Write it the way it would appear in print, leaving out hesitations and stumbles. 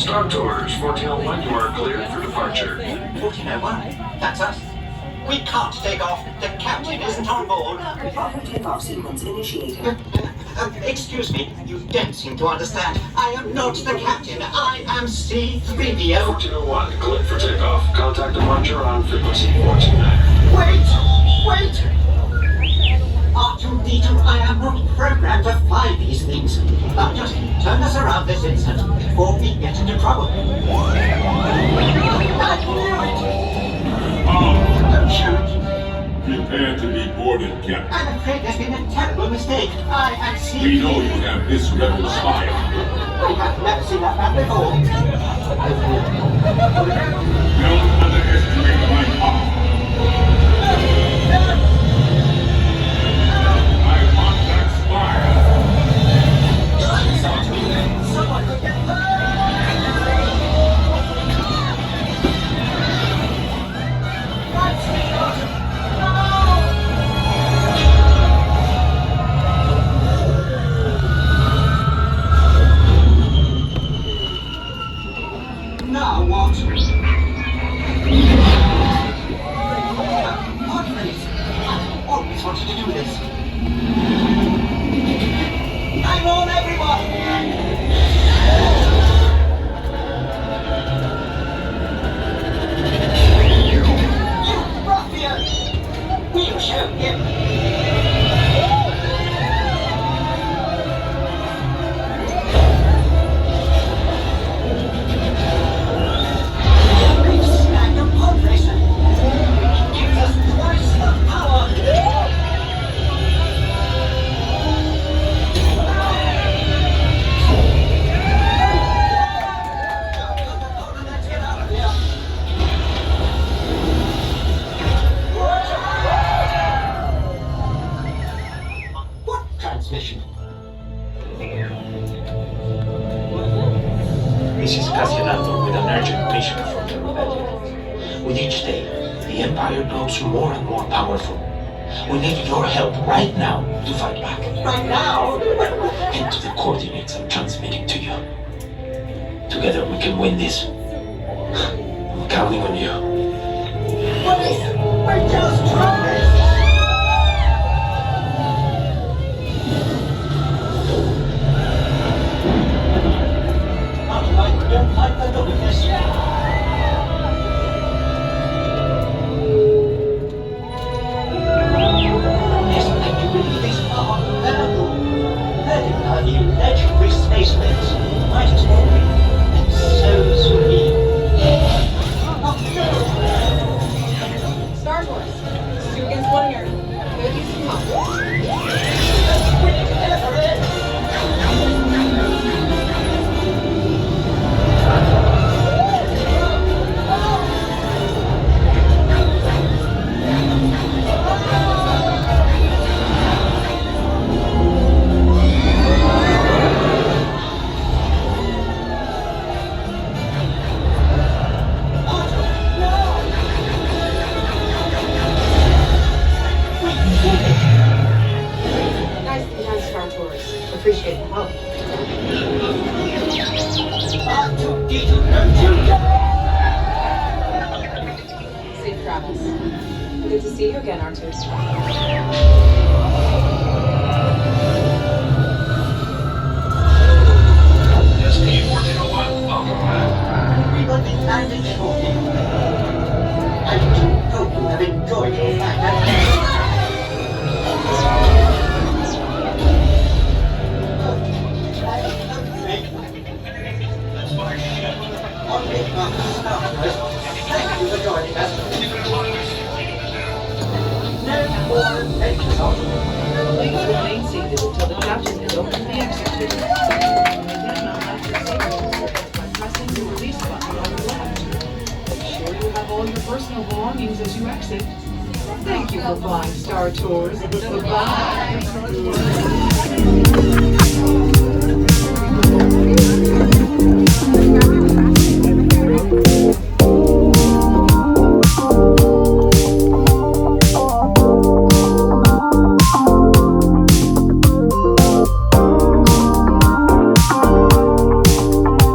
Star Tours 1401, you are cleared for departure. 1401? That's us. We can't take off. The captain isn't on board. Proper takeoff sequence initiated. Excuse me, you don't seem to understand. I am not the captain. I am C-3PO. 1401, cleared for takeoff. Contact departure on frequency 129. Wait! R2-D2, I am not programmed to fly these things. Now just turn us around this instant before we get into trouble. I knew it! Don't shoot! Prepare to be boarded, Captain. I'm afraid there's been a terrible mistake. I am C. We know you have this rebel spy. I have never seen that man before. Don't underestimate my power. I want that spire. Someone could get hurt. Now what? Podracing. I've always wanted to do this. Hang on, everyone! You ruffian! We'll show him! We've snagged a Podracer! It gives us twice the power! Let's get out of here! What transmission? This is Cassianato with an urgent mission from the rebellion. With each day, the Empire grows more and more powerful. We need your help right now to fight back. Right now? Enter the coordinates I'm transmitting to you. Together we can win this. I'm counting on you. Wait! We're just trying! I don't like the look of this. This thing you believe is unbearable. Heard of our new legendary space waves. Might as well be. And so serene. Oh no! Star Tours. 2 against 1 here. Good use of pump. Whatever it is. Nicely done, Star Tours. Appreciate the help. R2-D2, don't you dare! Safe travels. Good to see you again, R2. SP-1401, welcome back. We will be landing shortly. I do hope you have enjoyed your flight. On behalf of Star Tours, thank you for joining us. No more adventures on. Please remain seated until the captain has opened the exit door. Again, I'll have your signals by pressing the release button on the left. Make sure you have all your personal belongings as you exit. Thank you for flying Star Tours. Goodbye.